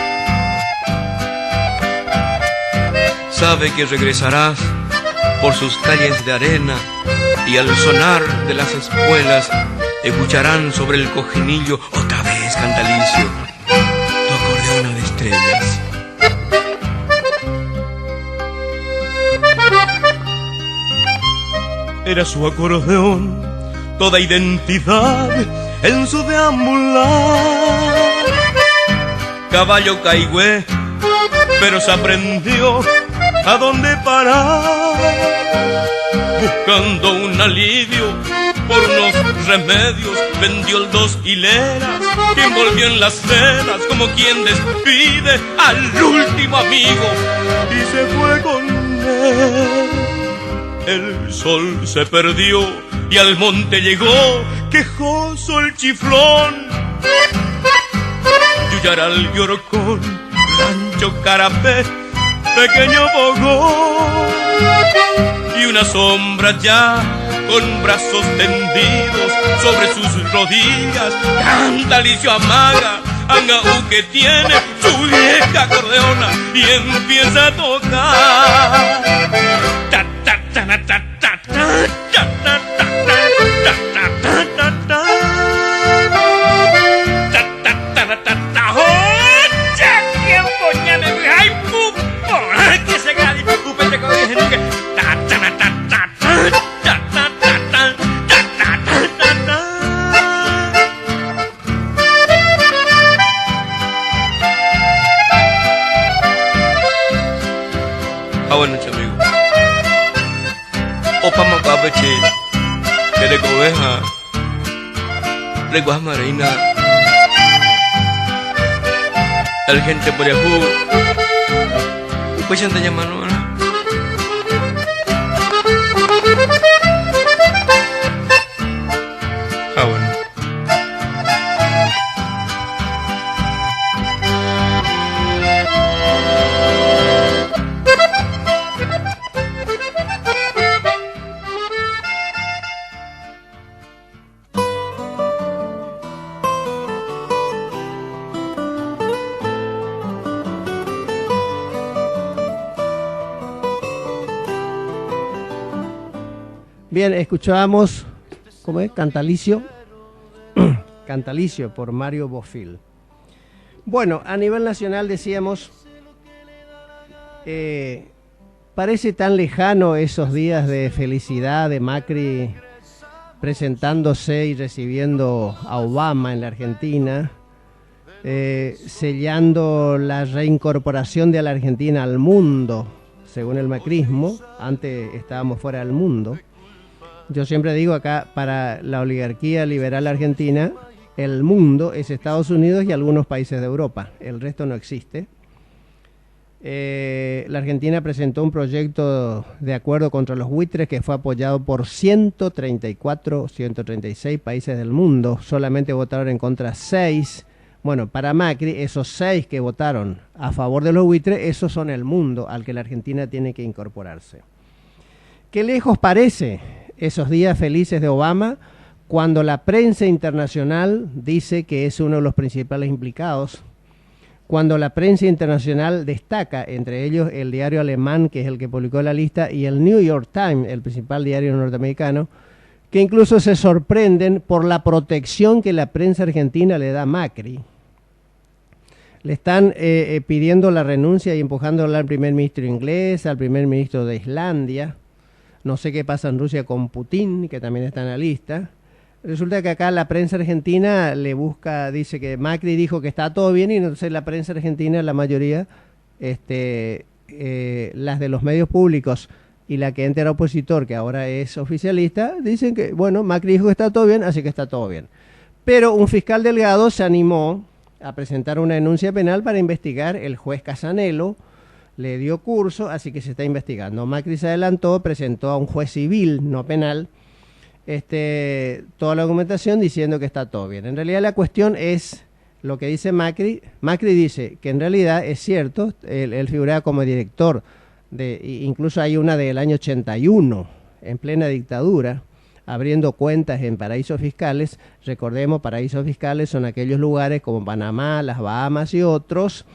Sabe que regresarás por sus calles de arena, y al sonar de las espuelas escucharán sobre el cojinillo otra vez, Cantalicio, tu acordeón de estrellas. Era su acordeón toda identidad en su deambular. Caballo caigüe, pero se aprendió a dónde parar, buscando un alivio por unos remedios, vendió el 2 hileras que envolvió en las cenas como quien despide al último amigo y se fue con él. El sol se perdió y al monte llegó quejoso el chiflón. Yuyaral y Orcón, Rancho Carapé, pequeño Bogón, y una sombra ya con brazos tendidos sobre sus rodillas, Cantalicio amaga, Angaú que tiene su vieja acordeona y empieza a tocar. Ta, ta, ta, ta, ta, ta, ta, ta, ta, ta, ta, ta, ta, ta. Buenas noches, amigo. Opa macabeche, que de cobeja, de guasmarina, el gente por Yahoo, pues ya te llaman, ¿no? Ah, bueno. Bien, escuchábamos, ¿cómo es? Cantalicio. Cantalicio por Mario Bofill. Bueno, a nivel nacional decíamos, parece tan lejano esos días de felicidad de Macri presentándose y recibiendo a Obama en la Argentina, sellando la reincorporación de la Argentina al mundo, según el macrismo. Antes estábamos fuera del mundo. Yo siempre digo acá, para la oligarquía liberal argentina, el mundo es Estados Unidos y algunos países de Europa. El resto no existe. La Argentina presentó un proyecto de acuerdo contra los buitres que fue apoyado por 136 países del mundo. Solamente votaron en contra 6. Bueno, para Macri, esos 6 que votaron a favor de los buitres, esos son el mundo al que la Argentina tiene que incorporarse. ¿Qué lejos parece esos días felices de Obama cuando la prensa internacional dice que es uno de los principales implicados? Cuando la prensa internacional destaca, entre ellos el diario alemán, que es el que publicó la lista, y el New York Times, el principal diario norteamericano, que incluso se sorprenden por la protección que la prensa argentina le da a Macri. Le están pidiendo la renuncia y empujándola al primer ministro inglés, al primer ministro de Islandia. No sé qué pasa en Rusia con Putin, que también está en la lista. Resulta que acá la prensa argentina le busca, dice que Macri dijo que está todo bien, y entonces la prensa argentina, la mayoría, las de los medios públicos y la que entra era opositor, que ahora es oficialista, dicen que, bueno, Macri dijo que está todo bien, así que está todo bien. Pero un fiscal Delgado se animó a presentar una denuncia penal para investigar. El juez Casanelo le dio curso, así que se está investigando. Macri se adelantó, presentó a un juez civil, no penal, toda la documentación diciendo que está todo bien. En realidad la cuestión es lo que dice Macri. Macri dice que en realidad es cierto, él figuraba como director, incluso hay una del año 81, en plena dictadura, abriendo cuentas en paraísos fiscales. Recordemos, paraísos fiscales son aquellos lugares como Panamá, las Bahamas y otros,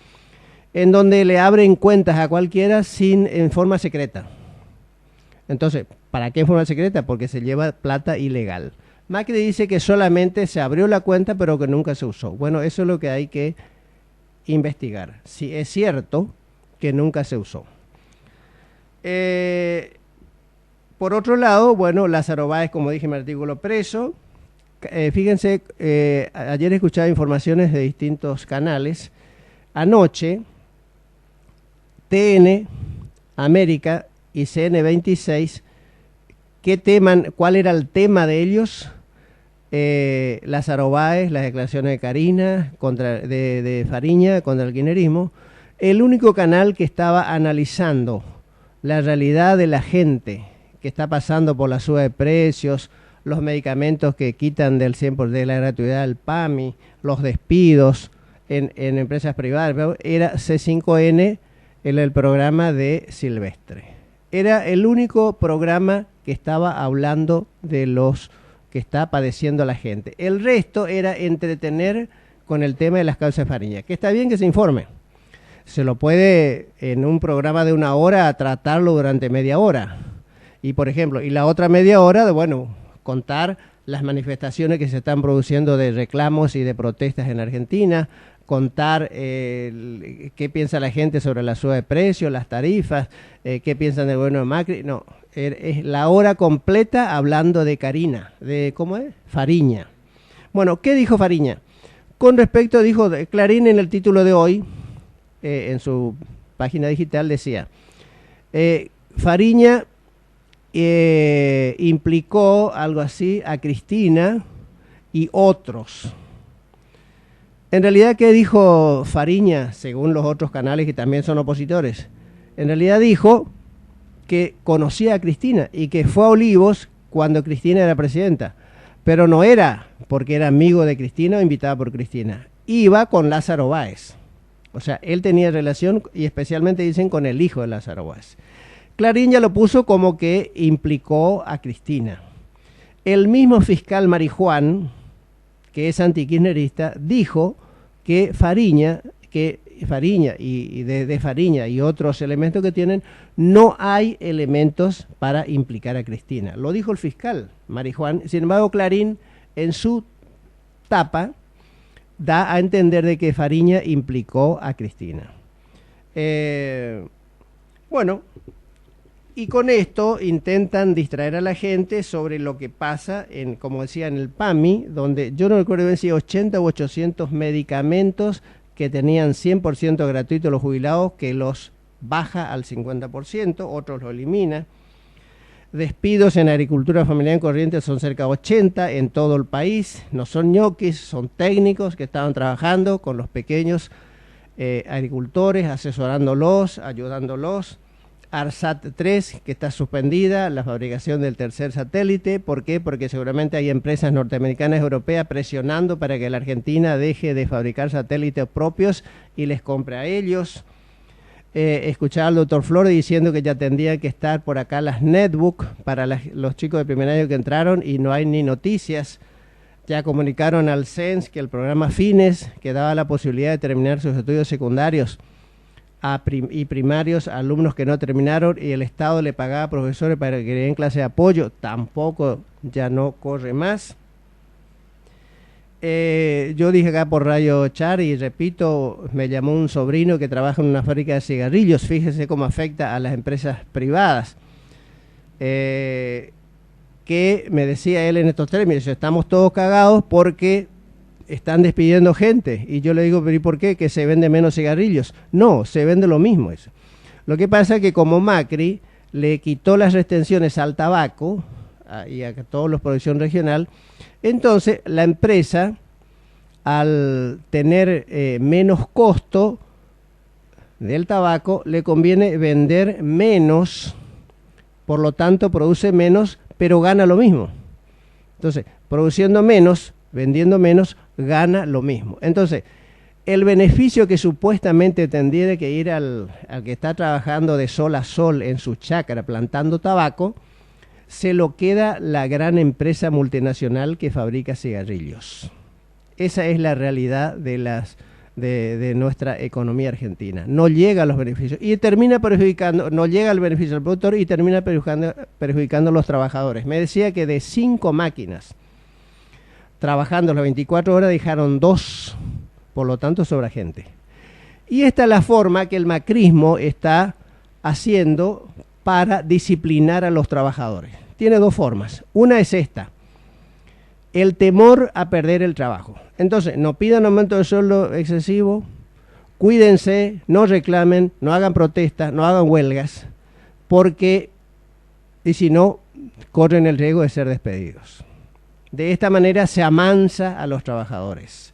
en donde le abren cuentas a cualquiera en forma secreta. Entonces, ¿para qué en forma secreta? Porque se lleva plata ilegal. Macri dice que solamente se abrió la cuenta, pero que nunca se usó. Bueno, eso es lo que hay que investigar. Si es cierto que nunca se usó. por otro lado, bueno, Lázaro Báez, como dije en mi artículo, preso. Fíjense, ayer escuchaba informaciones de distintos canales. Anoche, TN, América y CN26, ¿cuál era el tema de ellos? Lázaro Báez, las declaraciones de Carina, de Fariña contra el kirchnerismo. El único canal que estaba analizando la realidad de la gente que está pasando por la suba de precios, los medicamentos que quitan del 100% de la gratuidad del PAMI, los despidos en empresas privadas, era C5N, el programa de Silvestre. Era el único programa que estaba hablando de los que está padeciendo la gente. El resto era entretener con el tema de las causas de Fariña, que está bien que se informe. Se lo puede, en un programa de 1 hora, tratarlo durante media hora. Y, por ejemplo, y la otra media hora, contar las manifestaciones que se están produciendo de reclamos y de protestas en Argentina, contar qué piensa la gente sobre la suba de precios, las tarifas, qué piensan del gobierno de Macri. No, es la hora completa hablando de Carina, ¿cómo es? Fariña. Bueno, ¿qué dijo Fariña? Con respecto, dijo Clarín en el título de hoy, en su página digital decía, Fariña implicó algo así a Cristina y otros. En realidad, ¿qué dijo Fariña, según los otros canales que también son opositores? En realidad dijo que conocía a Cristina y que fue a Olivos cuando Cristina era presidenta, pero no era porque era amigo de Cristina o invitada por Cristina. Iba con Lázaro Báez. O sea, él tenía relación, y especialmente dicen, con el hijo de Lázaro Báez. Clarín ya lo puso como que implicó a Cristina. El mismo fiscal Marijuán, que es antikirchnerista, dijo que Fariña y de Fariña y otros elementos que tienen, no hay elementos para implicar a Cristina. Lo dijo el fiscal Marijuán. Sin embargo, Clarín, en su tapa, da a entender de que Fariña implicó a Cristina. Bueno, y con esto intentan distraer a la gente sobre lo que pasa, como decía, en el PAMI, donde yo no recuerdo bien si 80 u 800 medicamentos que tenían 100% gratuito los jubilados, que los baja al 50%, otros lo elimina. Despidos en agricultura familiar en Corrientes son cerca de 80 en todo el país. No son ñoquis, son técnicos que estaban trabajando con los pequeños agricultores, asesorándolos, ayudándolos. ARSAT 3, que está suspendida, la fabricación del tercer satélite. ¿Por qué? Porque seguramente hay empresas norteamericanas y europeas presionando para que la Argentina deje de fabricar satélites propios y les compre a ellos. Escuchaba al doctor Flores diciendo que ya tendrían que estar por acá las netbook para los chicos de primer año que entraron y no hay ni noticias. Ya comunicaron al CENS que el programa FINES, que daba la posibilidad de terminar sus estudios secundarios y primarios a alumnos que no terminaron, y el Estado le pagaba a profesores para que den clase de apoyo, tampoco ya no corre más. Yo dije acá por Radio Char y repito, me llamó un sobrino que trabaja en una fábrica de cigarrillos. Fíjese cómo afecta a las empresas privadas. Que me decía él en estos términos, estamos todos cagados porque están despidiendo gente. Y yo le digo, ¿pero y por qué? ¿Que se vende menos cigarrillos? No, se vende lo mismo eso. Lo que pasa es que como Macri le quitó las restricciones al tabaco y a todos los producción regional, entonces la empresa, al tener menos costo del tabaco, le conviene vender menos, por lo tanto produce menos, pero gana lo mismo. Entonces, produciendo menos, vendiendo menos, gana lo mismo. Entonces, el beneficio que supuestamente tendría que ir al que está trabajando de sol a sol en su chacra plantando tabaco, se lo queda la gran empresa multinacional que fabrica cigarrillos. Esa es la realidad de nuestra economía argentina. No llega a los beneficios y termina perjudicando, no llega al beneficio del productor y termina perjudicando a los trabajadores. Me decía que de 5 máquinas trabajando las 24 horas dejaron 2, por lo tanto sobra gente. Y esta es la forma que el macrismo está haciendo para disciplinar a los trabajadores. Tiene dos formas. Una es esta: el temor a perder el trabajo. Entonces, no pidan aumento de sueldo excesivo, cuídense, no reclamen, no hagan protestas, no hagan huelgas, porque, y si no, corren el riesgo de ser despedidos. De esta manera se amansa a los trabajadores,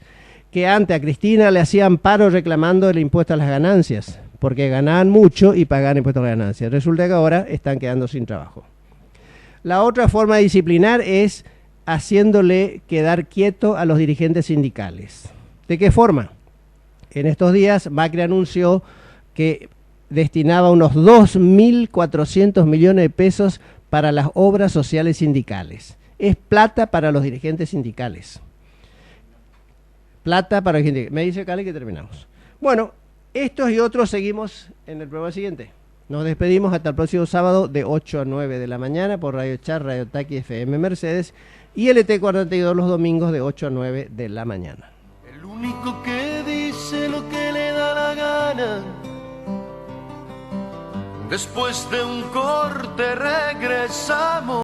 que antes a Cristina le hacían paro reclamando el impuesto a las ganancias, porque ganaban mucho y pagaban impuestos a las ganancias. Resulta que ahora están quedando sin trabajo. La otra forma de disciplinar es haciéndole quedar quieto a los dirigentes sindicales. ¿De qué forma? En estos días Macri anunció que destinaba unos 2.400 millones de pesos para las obras sociales sindicales. Es plata para los dirigentes sindicales. Plata para los dirigentes. Me dice Cali que terminamos. Bueno, estos y otros seguimos en el programa siguiente. Nos despedimos hasta el próximo sábado de 8 a 9 de la mañana por Radio Char, Radio Taqui, FM Mercedes y LT42 los domingos de 8 a 9 de la mañana. El único que dice lo que le da la gana. Después de un corte regresamos.